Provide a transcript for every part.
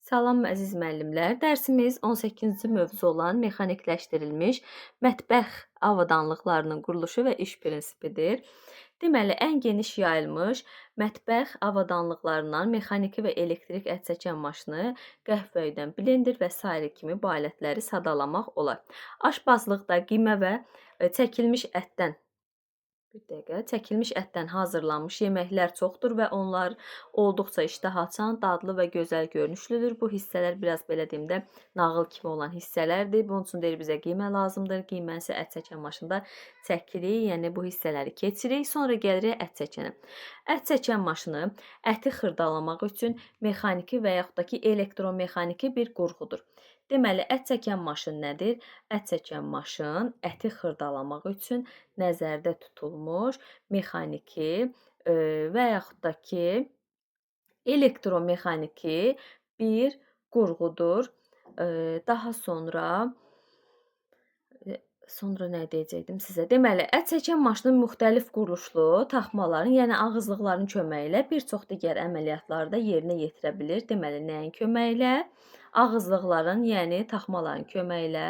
Salam əziz müəllimlər. Dərsimiz 18-ci mövzu olan mexanikləşdirilmiş mətbəx avadanlıqlarının quruluşu və iş prinsipidir. Deməli, ən geniş yayılmış mətbəx avadanlıqlarından mexaniki və elektrik ət çəkən maşını, qəhvədən blender və sair kimi bu alətləri sadalamaq olar. Aşbazlıqda qiymə və çəkilmiş ətdən çəkilmiş ətdən hazırlanmış yeməklər çoxdur və onlar olduqca iştah açan, dadlı və gözəl görünüşlüdür. Bu hissələr biraz belə deyim də nağıl kimi olan hissələrdir. Bunun üçün deyir bizə qiymə lazımdır. Qiyməni isə ət çəkən maşında çəkirik, yəni bu hissələri keçirik. Sonra gəlirik ət çəkənə. Ət çəkən maşını əti xırdalamaq üçün mexaniki və yaxud da ki elektromexaniki bir qurğudur. Deməli, ət çəkən maşın nədir? Ət çəkən maşın əti xırdalamaq üçün nəzərdə tutulmuş mexaniki və yaxud da ki elektromexaniki bir qurğudur. Daha sonra nə deyəcəkdim sizə? Deməli, ət çəkən maşının müxtəlif quruluşlu taxmaların, yəni ağızlıqların köməyi ilə bir çox digər əməliyyatları da yerinə yetirə bilir. Deməli, nəyin köməyi ilə? Ağızlıqların, yəni taxmaların köməyi ilə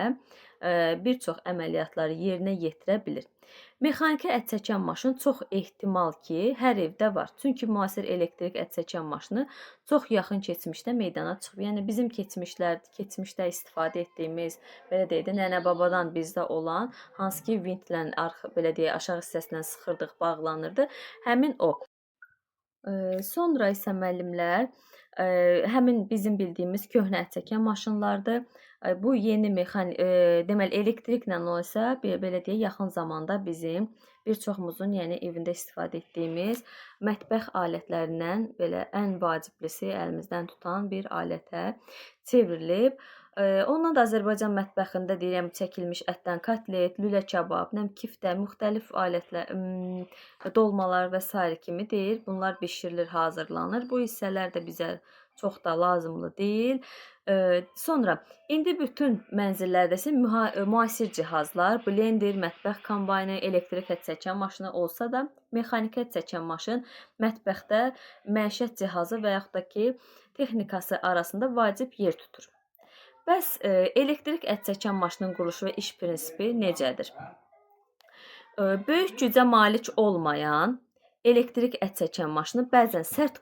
bir çox əməliyyatları yerinə yetirə bilir. Mexaniki ət çəkən maşın çox ehtimal ki, hər evdə var. Çünki müasir elektrik ət çəkən maşını çox yaxın keçmişdə meydana çıxıb. Yəni bizim keçmişdə istifadə etdiyimiz, belə deyək də, nənə-babadan bizdə olan, hansı ki vintlə belə deyək, aşağı hissəsindən sıxırdıq, bağlanırdı. Həmin o. Sonra isə müəllimlər həmin bizim bildiyimiz köhnə ət çəkən maşınlardır. Bu yeni deməli elektriklə olsa, belə deyək, yaxın zamanda bizim bir çoxumuzun, yəni evində istifadə etdiyimiz mətbəx alətlərindən belə ən vaciblisi əlimizdən tutan bir alətə çevrilib. Ondan da Azərbaycan mətbəxində deyirəm çəkilmiş ətdən kotlet, lülə kabab, kiftə, müxtəlif alətlər, dolmalar və s. kimi deyir. Bunlar bişirilir, hazırlanır. Bu hissələr də bizə çox da lazımlı deyil. Sonra indi bütün mənzillərdə isə müasir cihazlar, blender, mətbəx kombayını, elektrik ət çəkən maşını olsa da, mexaniki ət çəkən maşın mətbəxdə məişət cihazı və yaxud da ki texnikası arasında vacib yer tutur. Bəs elektrik ət çəkən maşının quruluşu və iş prinsipi necədir? Böyük gücə malik olmayan elektrik ət çəkən maşını bəzən sərt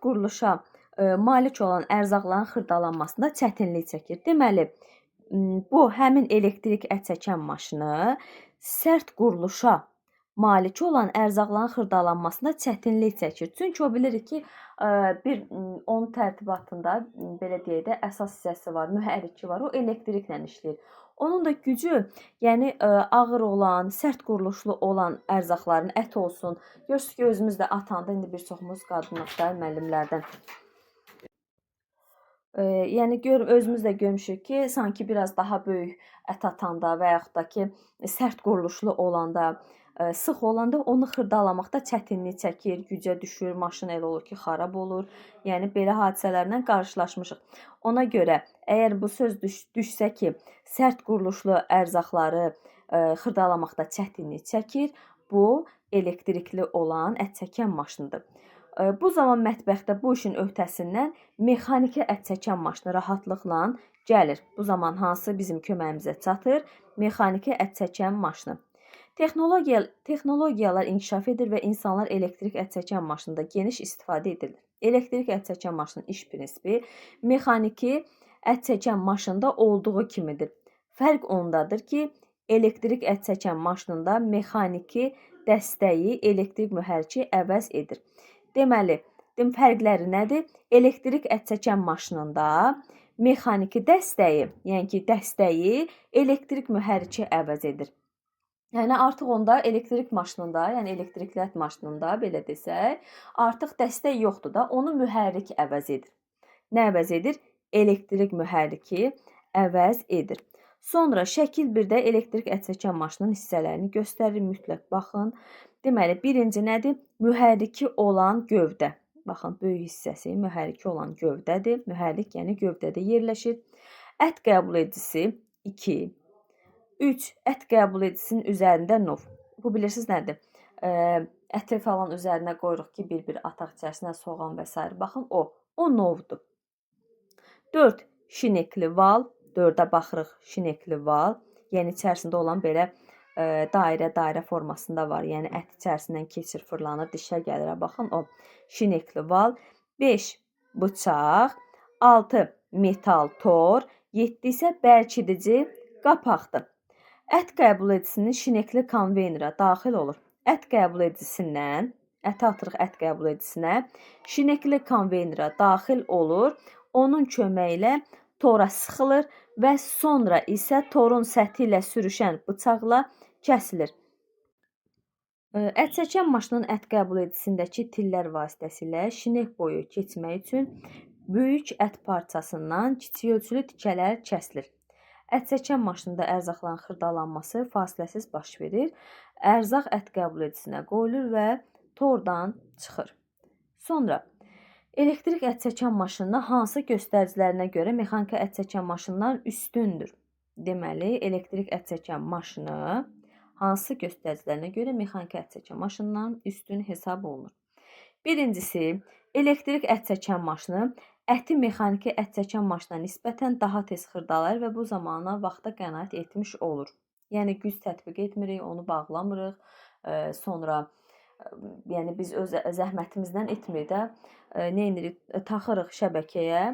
quruluşa malik olan ərzaqların xırdalanmasında çətinlik çəkir. Deməli, bu həmin elektrik ət çəkən maşını sərt quruluşa malik olan ərzaqların xırdalanmasında çətinlik çəkir. Çünki o bilir ki, onun tərtibatında belə deyək də əsas hissəsi var, mühərriki var, o elektriklə işləyir. Onun da gücü, yəni ağır olan, sərt quruluşlu olan ərzaqların ət olsun. Görürsünüz ki, özümüz də atanda indi bir çoxumuz qadınlıqda müəllimlərdən. Yəni özümüz də görmüşük ki, sanki biraz daha böyük ət atanda və yaxud da ki, sərt quruluşlu olanda, sıx olanda onu xırdalamaqda çətinlik çəkir, gücə düşür, maşın elə olur ki, xarab olur. Yəni belə hadisələrlə qarşılaşmışıq. Ona görə əgər bu söz düşsə ki, sərt quruluşlu ərzaqları xırdalamaqda çətinlik çəkir, bu elektrikli olan ət çəkən maşınıdır. Bu zaman mətbəxdə bu işin öhdəsindən mexaniki ət çəkən maşını rahatlıqla gəlir. Bu zaman hansı bizim köməyimizə çatır? Mexaniki ət çəkən maşını. Texnologiyalar inkişaf edir və insanlar elektrik ət çəkən maşında geniş istifadə edilir. Elektrik ət çəkən maşının iş prinsipi mexaniki ət çəkən maşında olduğu kimidir. Fərq ondadır ki, elektrik ət çəkən maşınında mexaniki dəstəyi elektrik mühərriki əvəz edir. Deməli, fərqləri nədir? Elektrik ət çəkən maşınında mexaniki dəstəyi, yəni ki, dəstəyi elektrik mühərriki əvəz edir. Yəni artıq onda elektrik maşınında, yəni elektrikli ət maşınında belə desək, artıq dəstək yoxdur da, onu mühərrik əvəz edir. Nə əvəz edir? Elektrik mühərriki əvəz edir. Sonra şəkil 1-də elektrik ət çəkən maşının hissələrini göstərir, mütləq baxın. Deməli, birinci nədir? Mühərriki olan gövdə. Baxın, böyük hissəsi mühərriki olan gövdədir. Mühərrik, yəni gövdədə yerləşir. Ət qəbul edicisi 2. 3. Ət qəbul edicisinin üzərində nov. Bu bilirsiniz nədir? ətir falan üzərinə qoyuruq ki, bir-bir ataq içərisinə soğan və s. Baxın, o novdur. 4. Şinekli val. 4-ə baxırıq, şinekli val. Yəni içərisində olan belə dairə formasında var. Yəni ət içərisindən keçir, fırlanır, dişə gəlir. Baxın, o şinekli val. 5. Bıçaq. 6. Metal tor. 7 isə bərkidici qapaqdır. Ət qəbul edicisinin şinekli konveynera daxil olur. Ət qəbul edicisindən, əti atırıq ət qəbul edicisinə, şinekli konveynera daxil olur. Onun köməyi ilə tora sıxılır və sonra isə torun səthi ilə sürüşən bıçaqla kəsilir. Ət çəkən maşının ət qəbul edicisindəki tillər vasitəsilə şinek boyu keçmək üçün böyük ət parçasından kiçik ölçülü tikələr kəsilir. Ət çəkən maşında ərzaqların xırdalanması fasiləsiz baş verir. Ərzaq ət qəbul edicisinə qoyulur və tordan çıxır. Sonra elektrik ət çəkən maşını hansı göstəricilərinə görə mexaniki ət çəkən maşından üstündür? Deməli, elektrik ət çəkən maşını hansı göstəricilərinə görə mexaniki ət çəkən maşından üstün hesab olunur? Birincisi, elektrik ət çəkən maşını əti mexaniki ət çəkən maşına nisbətən daha tez xırdalayır və bu zamana vaxta qənaət etmiş olur. Yəni güc tətbiq etmirik, onu bağlamırıq, sonra yəni biz öz zəhmətimizdən etmirik də, nə edirik? Taxırıq şəbəkəyə,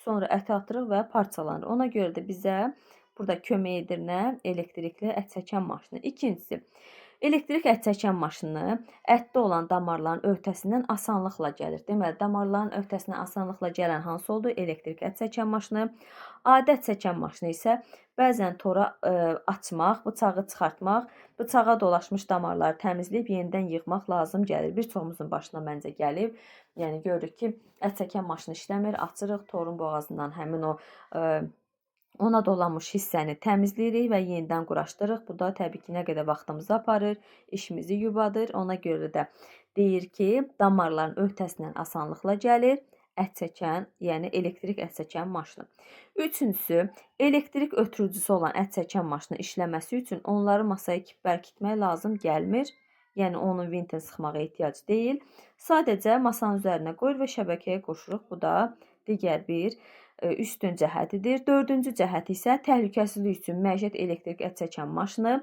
sonra əti atırıq və parçalanır. Ona görə də bizə burada kömək edir nə? Elektrikli ət çəkən maşını. İkincisi, elektrik ət çəkən maşını ətdə olan damarların öhdəsindən asanlıqla gəlir. Deməli, damarların öhdəsindən asanlıqla gələn hansı oldu? Elektrik ət çəkən maşını. Adi ət çəkən maşını isə bəzən tora açmaq, bıçağı çıxartmaq, bıçağa dolaşmış damarları təmizləyib yenidən yığmaq lazım gəlir. Bir çoxumuzun başına məncə gəlib. Yəni görürük ki, ət çəkən maşını işləmir, açırıq torun boğazından həmin o ona dolanmış hissəni təmizləyirik və yenidən quraşdırırıq. Bu da təbii ki, nə qədər vaxtımızı aparır, işimizi yubadır. Ona görə də deyir ki, damarların öhdəsindən asanlıqla gəlir ət çəkən, yəni elektrik ət çəkən maşını. Üçüncüsü, elektrik ötürücüsü olan ət çəkən maşını işləməsi üçün onları masaya bərkitmək lazım gəlmir. Yəni onun vintin sıxmağa ehtiyac deyil. Sadəcə masanın üzərinə qoyur və şəbəkəyə qoşuruq. Bu da digər bir üstün cəhətidir. Dördüncü cəhət isə təhlükəsizlik üçün məişət elektrik ət çəkən maşını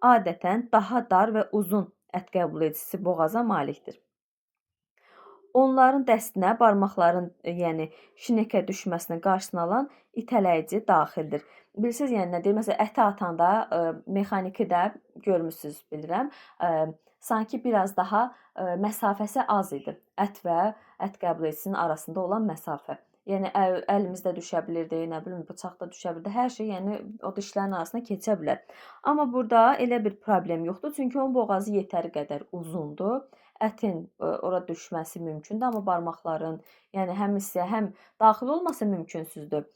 adətən daha dar və uzun ət qəbul edicisi boğaza malikdir. Onların dəstinə barmaqların, yəni şinekə düşməsinin qarşısını alan itələyici daxildir. Bilirsiniz, yəni nə deyir? Məsələn, əti atanda mexaniki də görmüsünüz, bilirəm. Sanki biraz daha məsafəsi az idi. Ət və ət qəbul edicisinin arasında olan məsafə. Yəni əlimizdə düşə bilirdi, nə bilim, bıçaqda düşə bilirdi. Hər şey, yəni o dişlərin arasına keçə bilər. Amma burada elə bir problem yoxdur, çünki onun boğazı yetəri qədər uzundur. Ətin ora düşməsi mümkündür, amma barmaqların, yəni həm hissəyə həm daxil olması mümkünsüzdür,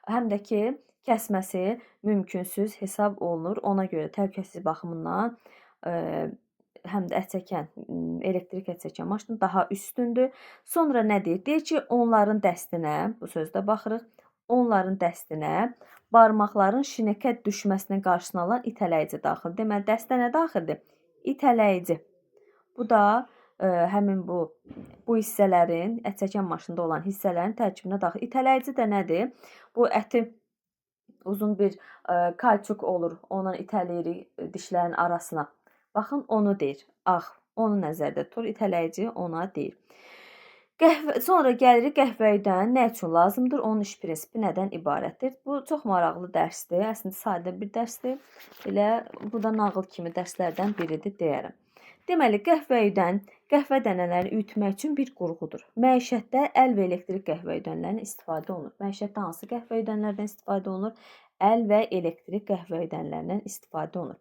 həm də ki, kəsməsi mümkünsüz hesab olunur. Ona görə təhlükəsizlik baxımından həm də ət çəkən, elektrik ət çəkən maşını daha üstündür. Sonra nə deyir? Deyir ki, onların dəstinə, bu sözdə baxırıq, onların dəstinə barmaqların şinekə düşməsinin qarşısını alan itələyici daxil. Deməli, dəstə nə daxildir? İtələyici. Bu da həmin bu hissələrin, ət çəkən maşında olan hissələrin tərkibinə daxil. İtələyici də nədir? Bu əti uzun bir kalçuk olur, ondan itələyirik dişlərin arasına. Baxın, onu deyir. Onu nəzərdə tutur. İtələyici ona deyir. Sonra gəlirik qəhvəyidən nə üçün lazımdır? Onun iş prinsipi nədən ibarətdir? Bu çox maraqlı dərsdir. Əslində sadə bir dərsdir. Elə bu da nağıl kimi dərslərdən biridir deyərəm. Deməli, qəhvə dənələrini üyütmək üçün bir qurğudur. Məişətdə əl və elektrik qəhvəydənlərindən istifadə olunur. Məişətdə hansı qəhvəydənlərdən istifadə olunur? Əl və elektrik qəhvəydənlərindən istifadə olunur.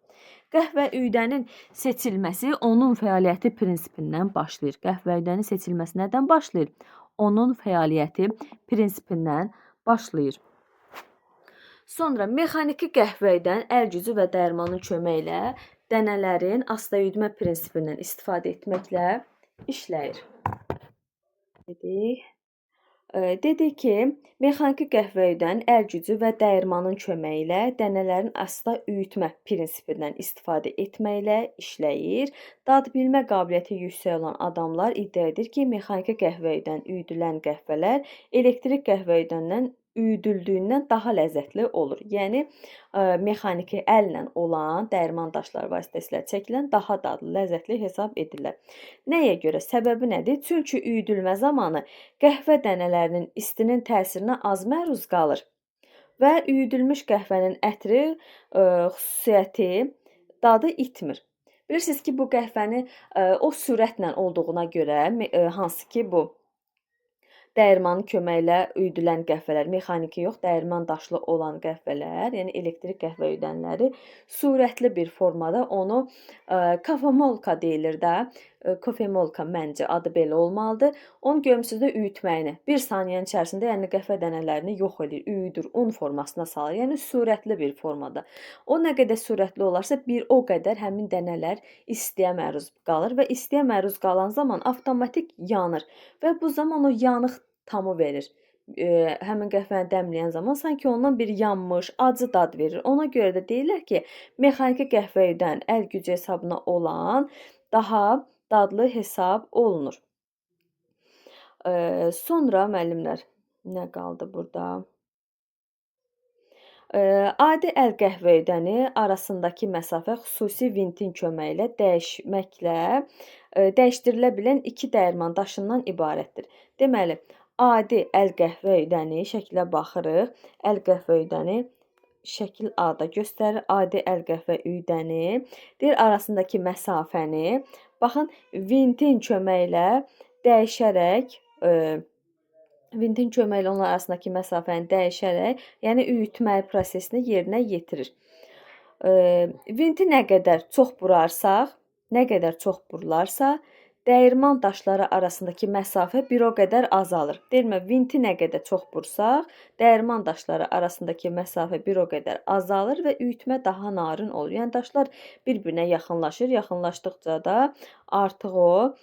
Qəhvəüydənin seçilməsi onun fəaliyyəti prinsipindən başlayır. Qəhvəüydənin seçilməsi nədən başlayır? Onun fəaliyyəti prinsipindən başlayır. Sonra mexaniki qəhvədən əl gücü və dərmanın köməyi ilə dənələrin asta üyütmə prinsipindən istifadə etməklə işləyir. Dedi ki, mexaniki qəhvəüyüdən əl gücü və dəyirmanın köməyi ilə dənələrin asta üyütmə prinsipindən istifadə etməklə işləyir. Dad bilmə qabiliyyəti yüksək olan adamlar iddia edir ki, mexaniki qəhvəüyüdən üyüdülən qəhvələr elektrik qəhvəüyüdəndən üyüdüldüyündən daha ləzzətli olur. Yəni mexaniki əllə olan dəyirman daşları vasitəsilə çəkilən daha dadlı, ləzzətli hesab edirlər. Nəyə görə? Səbəbi nədir? Çünki üyüdülmə zamanı qəhvə dənələrinin istinin təsirinə az məruz qalır və üyüdülmüş qəhvənin ətri, xüsusiyyəti, dadı itmir. Bilirsiniz ki, bu qəhvəni o sürətlə olduğuna görə, hansı ki bu dəyirmanın köməyi ilə üyüdülən qəhvələr, mexaniki yox, dəyirman daşlı olan qəhvələr, yəni elektrik qəhvəüyüdənləri sürətli bir formada onu kofemolka deyilir də. Kofemolka məncə adı belə olmalıdır. Onu görmüsünüz də üyütməyini 1 saniyənin içərisində yəni qəhvə dənələrini yox edir, üyüdür, un formasına salır. Yəni sürətli bir formada. O nə qədər sürətli olarsa, bir o qədər həmin dənələr istiyə məruz qalır və istiyə məruz qalan zaman avtomatik yanır və bu zaman o yanıq tamı verir. Həmin qəhvəni dəmləyən zaman sanki ondan bir yanmış, acı dad verir. Ona görə də deyirlər ki, mexaniki qəhvəüyüdən əl gücü hesabına olan daha dadlı hesab olunur. Sonra müəllimlər, nə qaldı burada? Adi əl qəhvəüyüdəni arasındakı məsafə xüsusi vintin köməyi ilə dəyişdirilə bilən 2 dəyirman daşından ibarətdir. Deməli, adi əl qəhvəüyüdəni şəklə baxırıq. Əl qəhvəüyüdəni şəkil A-da göstərir. Adi əl qəhvəüyüdəni deyir arasındakı məsafəni, baxın, vintin köməyi ilə dəyişərək vintin köməyi ilə onun arasındakı məsafəni dəyişərək, yəni üyütmə prosesini yerinə yetirir. Vinti nə qədər çox burarsaq, dəyirman daşları arasındakı məsafə bir o qədər azalır. Deyirmə, vinti nə qədər çox bursaq, dəyirman daşları arasındakı məsafə bir o qədər azalır və üyütmə daha narin olur. Yəni daşlar bir-birinə yaxınlaşır, yaxınlaşdıqca da artıq o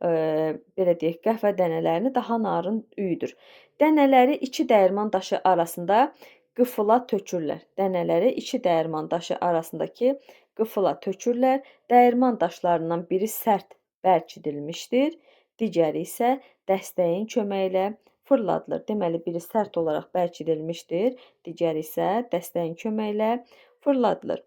belə deyək, qəhvə dənələrini daha narin üyüdür. Dənələri 2 dəyirman daşı arasında qıfıla tökürlər. Dənələri 2 dəyirman daşı arasındakı qıfıla tökürlər. Dəyirman daşlarından biri sərt bərkidilmişdir, digəri isə dəstəyin köməyi ilə fırladılır. Deməli, biri sərt olaraq bərkidilmişdir, digəri isə dəstəyin köməyi ilə fırladılır.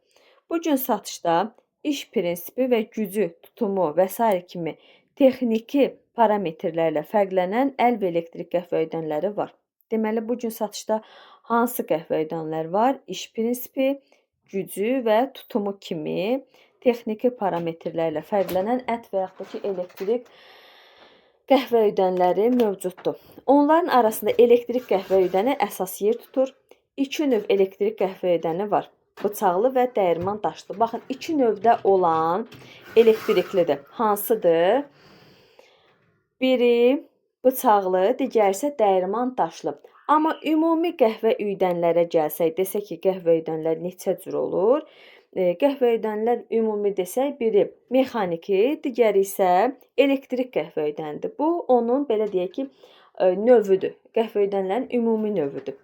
Bu gün satışda iş prinsipi və gücü, tutumu və s. kimi texniki parametrlərlə fərqlənən əl və elektrik qəhvəüyüdənləri var. Deməli, bu gün satışda hansı qəhvəüyüdənlər var? İş prinsipi, gücü və tutumu kimi texniki parametrlərlə fərqlənən ət və yaxud da ki, elektrik qəhvəüyüdənləri mövcuddur. Onların arasında elektrik qəhvəüyüdəni əsas yer tutur. 2 növ elektrik qəhvəüyüdəni var. Bıçaqlı və dəyirman daşlı. Baxın, 2 növdə olan elektriklidir. Hansıdır? Biri bıçaqlı, digəri isə dəyirman daşlı. Amma ümumi qəhvəüyüdənlərə gəlsək, desək ki, qəhvəüyüdənlər neçə cür olur? Qəhvəüyüdənlər ümumi desək, biri mexaniki, digəri isə elektrik qəhvəüyüdənidir. Bu, onun, belə deyək ki, növüdür. Qəhvəüyüdənlərin ümumi növüdür.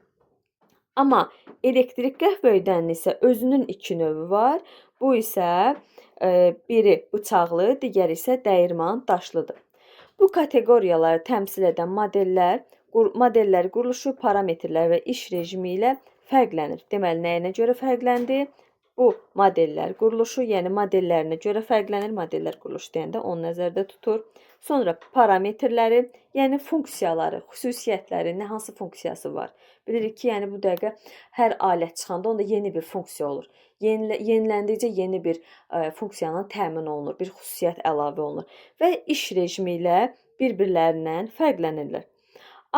Amma elektrik qəhvəüyüdəninin isə özünün 2 növü var. Bu isə biri bıçaqlı, digəri isə dəyirman daşlıdır. Bu kateqoriyaları təmsil edən modellər quruluşu, parametrlər və iş rejimi ilə fərqlənir. Deməli, nəyinə görə fərqləndi? Bu modellər quruluşu, yəni modellərinə görə fərqlənir. Modellər quruluşu deyəndə onu nəzərdə tutur. Sonra parametrləri, yəni funksiyaları, xüsusiyyətləri, nə hansı funksiyası var? Bilirik ki, yəni bu dəqiqə hər alət çıxanda onda yeni bir funksiya olur. Yeniləndikcə yeni bir funksiyanın təmin olunur, bir xüsusiyyət əlavə olunur və iş rejimi ilə bir-birlərindən fərqlənirlər.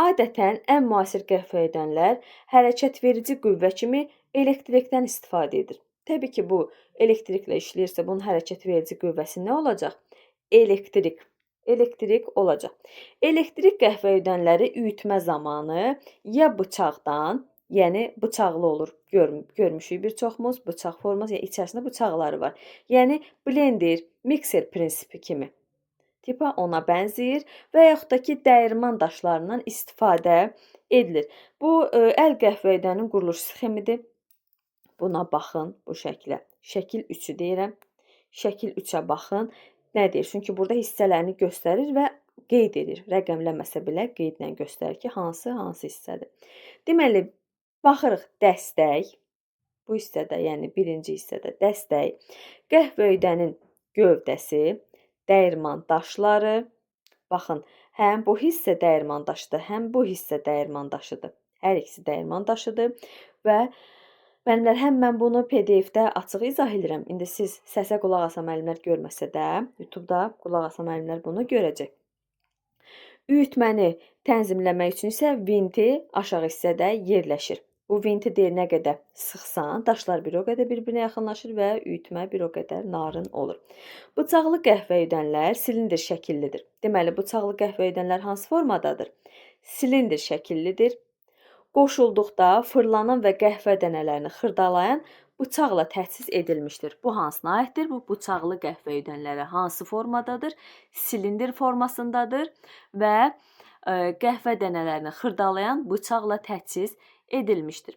Adətən ən müasir qəhvəüyüdənlər hərəkət verici qüvvə kimi elektrikdən istifadə edir. Təbii ki, bu elektriklə işləyirsə, bunun hərəkət verici qüvvəsi nə olacaq? Elektrik olacaq. Elektrik qəhvəüyüdənləri üyütmə zamanı ya bıçaqdan, yəni bıçaqlı olur, görmüşük bir çoxumuz, bıçaq forması, yəni içərisində bıçaqları var. Yəni blender, mikser prinsipi kimi. tipa ona bənzəyir və yaxud da ki, dəyirman daşlarından istifadə edilir. Bu əl qəhvəydəninin quruluş sxemidir. Buna baxın bu şəklə. Şəkil 3-ü deyirəm. Şəkil 3-ə baxın. Nə deyir? Çünki burada hissələrini göstərir və qeyd edir. Rəqəmləməsə belə qeydlə göstərir ki, hansı hissədir. Deməli, baxırıq dəstək. Bu hissədə, yəni birinci hissədə dəstək, qəhvəydənin gövdəsi, dəyirman daşları. Baxın, həm bu hissə dəyirman daşıdır, həm bu hissə dəyirman daşıdır. Hər ikisi dəyirman daşıdır və müəllimlər, həm mən bunu PDF-də açıq izah edirəm. İndi siz səsə qulaq asan müəllimlər görməsə də, YouTube-da qulaq asan müəllimlər bunu görəcək. Üyütməni tənzimləmək üçün isə vinti aşağı hissədə yerləşir. Bu vinti deyir nə qədər sıxsan, daşlar bir o qədər bir-birinə yaxınlaşır və üyütmə bir o qədər narın olur. Bıçaqlı qəhvəydənlər silindr şəkillidir. Deməli, bıçaqlı qəhvəydənlər hansı formadadır? Silindr şəkillidir. Qoşulduqda fırlanan və qəhvə dənələrini xırdalayan bıçaqla təchiz edilmişdir. Bu hansına aiddir? Bu bıçaqlı qəhvəydənlərə hansı formadadır? Silindr formasındadır və qəhvə dənələrini xırdalayan bıçaqla təchiz edilmişdir.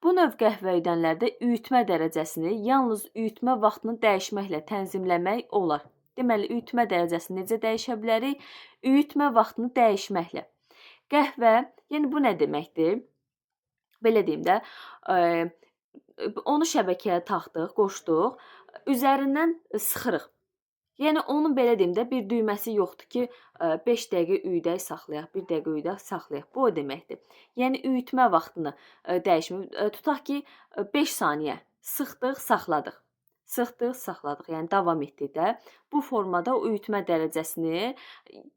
Bu növ qəhvəydənlərdə üyütmə dərəcəsini yalnız üyütmə vaxtını dəyişməklə tənzimləmək olar. Deməli, üyütmə dərəcəsini necə dəyişə bilərik? Üyütmə vaxtını dəyişməklə. Qəhvə, yəni bu nə deməkdir? Belə deyim də, onu şəbəkəyə taxdıq, qoşduq, üzərindən sıxırıq. Yəni onun belə deyim də bir düyməsi yoxdur ki, 5 dəqiqə üyüdək saxlayaq, 1 dəqiqə üyüdək saxlayaq. Bu o deməkdir. Yəni üyütmə vaxtını dəyişmir. Tutaq ki, 5 saniyə sıxdıq, saxladıq. Sıxdıq, saxladıq. Yəni davam etdikdə bu formada üyütmə dərəcəsini,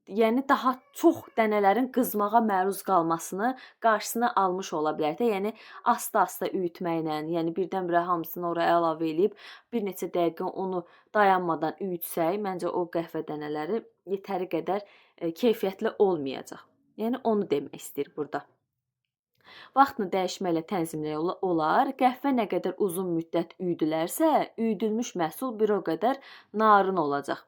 yəni daha çox dənələrin qızmağa məruz qalmasını qarşısına almış ola bilər də. Yəni asta-asta üyütməklə, yəni birdən-birə hamısını oraya əlavə edib bir neçə dəqiqə onu dayanmadan üyütsək, məncə o qəhvə dənələri yetəri qədər keyfiyyətli olmayacaq. Yəni onu demək istəyir burada. Vaxtını dəyişməklə tənzimləmək olar. Qəhvə nə qədər uzun müddət üyüdülərsə, üyüdülmüş məhsul bir o qədər narın olacaq.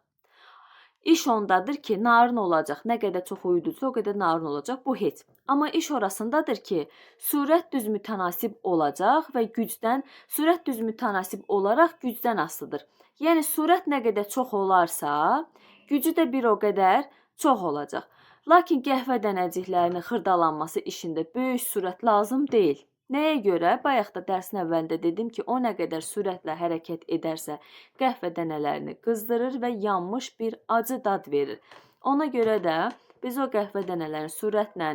İş ondadır ki, narın olacaq. Nə qədər çox üyüdülsə, o qədər narın olacaq. Bu heç. Amma iş orasındadır ki, sürət düz mütənasib olacaq və sürət düz mütənasib olaraq gücdən asılıdır. Yəni sürət nə qədər çox olarsa, gücü də bir o qədər çox olacaq. Lakin qəhvə dənəciklərinin xırdalanması işində böyük sürət lazım deyil. Nəyə görə? Bayaq da dərsin əvvəlində dedim ki, o nə qədər sürətlə hərəkət edərsə, qəhvə dənələrini qızdırır və yanmış bir acı dad verir. Ona görə də biz o qəhvə dənələrinin sürətlə,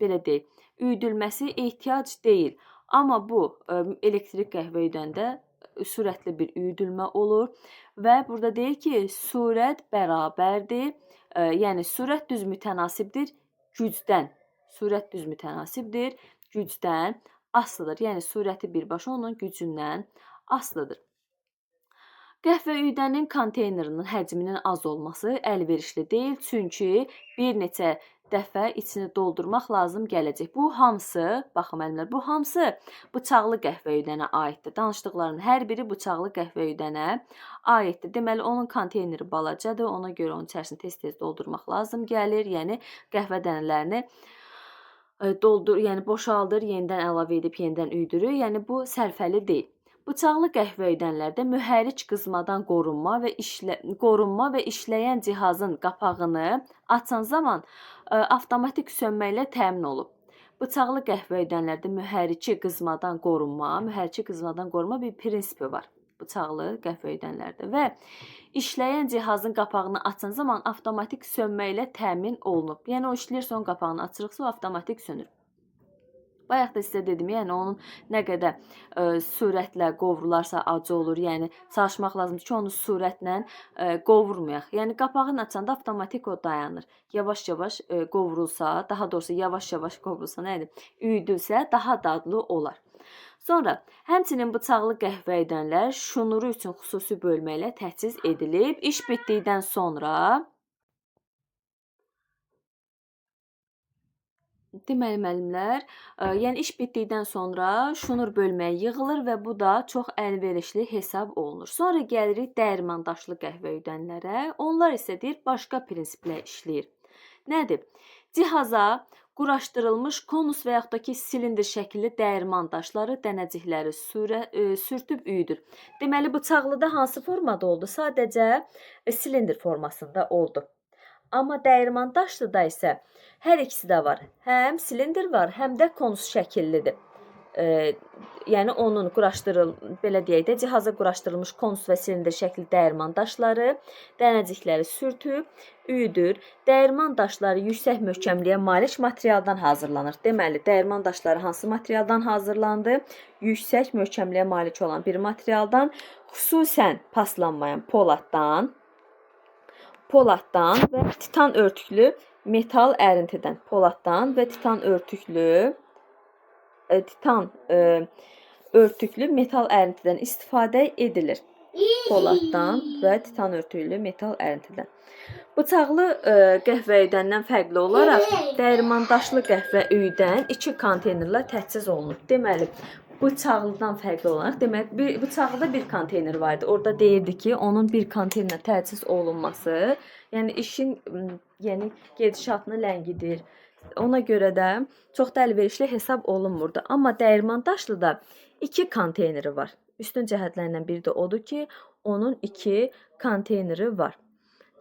belə deyək, üyüdülməsi ehtiyac deyil. Amma bu elektrik qəhvəydəndə sürətli bir üyüdülmə olur və burada deyir ki, sürət bərabərdir. Yəni sürət düz mütənasibdir gücdən. Sürət düz mütənasibdir gücdən asılıdır. Yəni sürəti birbaşa onun gücündən asılıdır. Qəhvə üyüdənin konteynerinin həcminin az olması əlverişli deyil, çünki bir neçə dəfə içini doldurmaq lazım gələcək. Bu hamısı, baxın müəllimlər, bu hamısı bıçaqlı qəhvə üyüdənə aiddir. Danışdıqlarının hər biri bıçaqlı qəhvə üyüdənə aiddir. Deməli, onun konteyneri balacadır, ona görə onun içərisini tez-tez doldurmaq lazım gəlir. Yəni qəhvə dənələrini yəni boşaldır, yenidən əlavə edib yenidən üyüdürür. Yəni bu sərfəli deyil. Bıçaqlı qəhvə üyüdənlərdə mühərrik qızmadan qorunma və işləyən cihazın qapağını açan zaman avtomatik sönməklə təmin olub. Bıçaqlı qəhvə üyüdənlərdə mühərriki qızmadan qorunma bir prinsipi var. Bıçaqlı qəhvə üyüdənlərdə və işləyən cihazın qapağını açan zaman avtomatik sönməklə təmin olunub. Yəni o işləyirsə onun qapağını açırıqsa o avtomatik sönür. Bayaq da sizə dedim, yəni onun nə qədər sürətlə qovrularsa acı olur. Yəni çalışmaq lazımdır ki, onu sürətlə qovurmayaq. Yəni qapağını açanda avtomatik o dayanır. Yavaş-yavaş qovrulsa, daha doğrusu yavaş-yavaş qovrulsa, nə edir? Üyüdülsə daha dadlı olar. Sonra, həmçinin bıçaqlı qəhvə üyüdənlər şunuru üçün xüsusi bölməklə təchiz edilib. İş bitdikdən sonra Deməli müəllimlər, yəni iş bitdikdən sonra şunur bölməyə yığılır və bu da çox əlverişli hesab olunur. Sonra gəlirik dəyirmandaşlı qəhvə üyüdənlərə. Onlar isə deyir başqa prinsiplə işləyir. Nədir? Cihaza quraşdırılmış konus və yaxud da ki, silindr şəkilli dəyirman daşları, dənəcikləri sürtüb üyüdür. Deməli, bıçaqlıda hansı formada oldu? Sadəcə silindr formasında oldu. Amma dəyirman daşlıda isə hər ikisi də var. Həm silindr var, həm də konus şəkillidir. Yəni onun belə deyək də, cihaza quraşdırılmış konus və silindr şəkli dəyirman daşları, dənəcikləri sürtüb, üyüdür. Dəyirman daşları yüksək möhkəmliyə malik materialdan hazırlanır. Deməli, dəyirman daşları hansı materialdan hazırlandı? Yüksək möhkəmliyə malik olan bir materialdan, xüsusən paslanmayan poladdan və titan örtüklü metal ərintidən. Poladdan və titan örtüklü metal ərintidən istifadə edilir. Poladdan və titan örtüklü metal ərintidən. Bıçaqlı qəhvə üyüdəndən fərqli olaraq dəyirmandaşlı qəhvə üyüdən 2 konteynerlə təchiz olunub. Deməli, bıçaqlıdan fərqli olaraq, deməli, bıçaqlıda bir konteyner var idi. Orada deyirdi ki, onun bir konteynerlə təchiz olunması, yəni işin gedişatını ləngidir. Ona görə də çox da əlverişli hesab olunmurdu. Amma dəyirman daşlıda 2 konteyneri var. Üstün cəhətlərindən biri də odur ki, onun 2 konteyneri var.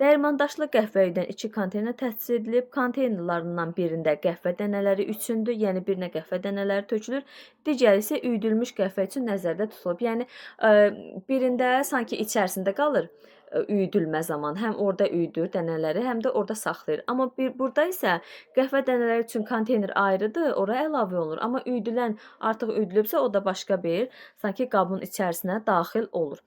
Dəyirmandaşlı qəhvə üyüdən 2 konteyner təchiz edilib. Konteynerlarından birində qəhvə dənələri üçündür, yəni birinə qəhvə dənələri tökülür. Digəri isə üyüdülmüş qəhvə üçün nəzərdə tutulub. Yəni birində sanki içərisində qalır üyüdülmə zamanı. Həm orada üyüdür dənələri, həm də orada saxlayır. Amma burada isə qəhvə dənələri üçün konteyner ayrıdır, ora əlavə olunur. Amma üyüdülən artıq üyüdülübsə, o da başqa bir sanki qabın içərisinə daxil olur.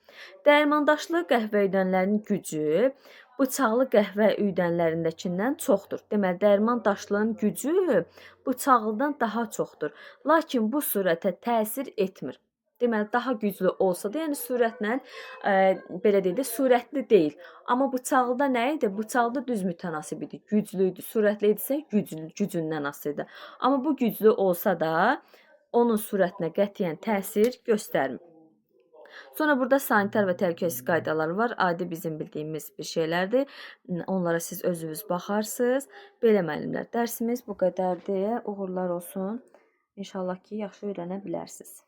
Dəyirmandaşlı qəhvə üyüdənlərinin gücü bıçaqlı qəhvə üyüdənlərindəkindən çoxdur. Deməli, dəyirman daşlının gücü bıçaqlıdan daha çoxdur. Lakin bu sürətə təsir etmir. Deməli, daha güclü olsa da, yəni sürətlə, belə deyək də, sürətli deyil. Amma bıçaqlıda nə idi? Bıçaqlıda düz mütənasib idi, güclü idi. Sürətli idisə, gücündən asılı idi. Amma bu güclü olsa da, onun sürətinə qətiyyən təsir göstərmir. Sonra burada sanitar və təhlükəsizlik qaydaları var. Adi bizim bildiyimiz bir şeylərdir. Onlara siz özünüz baxarsınız. Belə müəllimlər, dərsimiz bu qədərdir. Uğurlar olsun. İnşallah ki, yaxşı öyrənə bilərsiniz.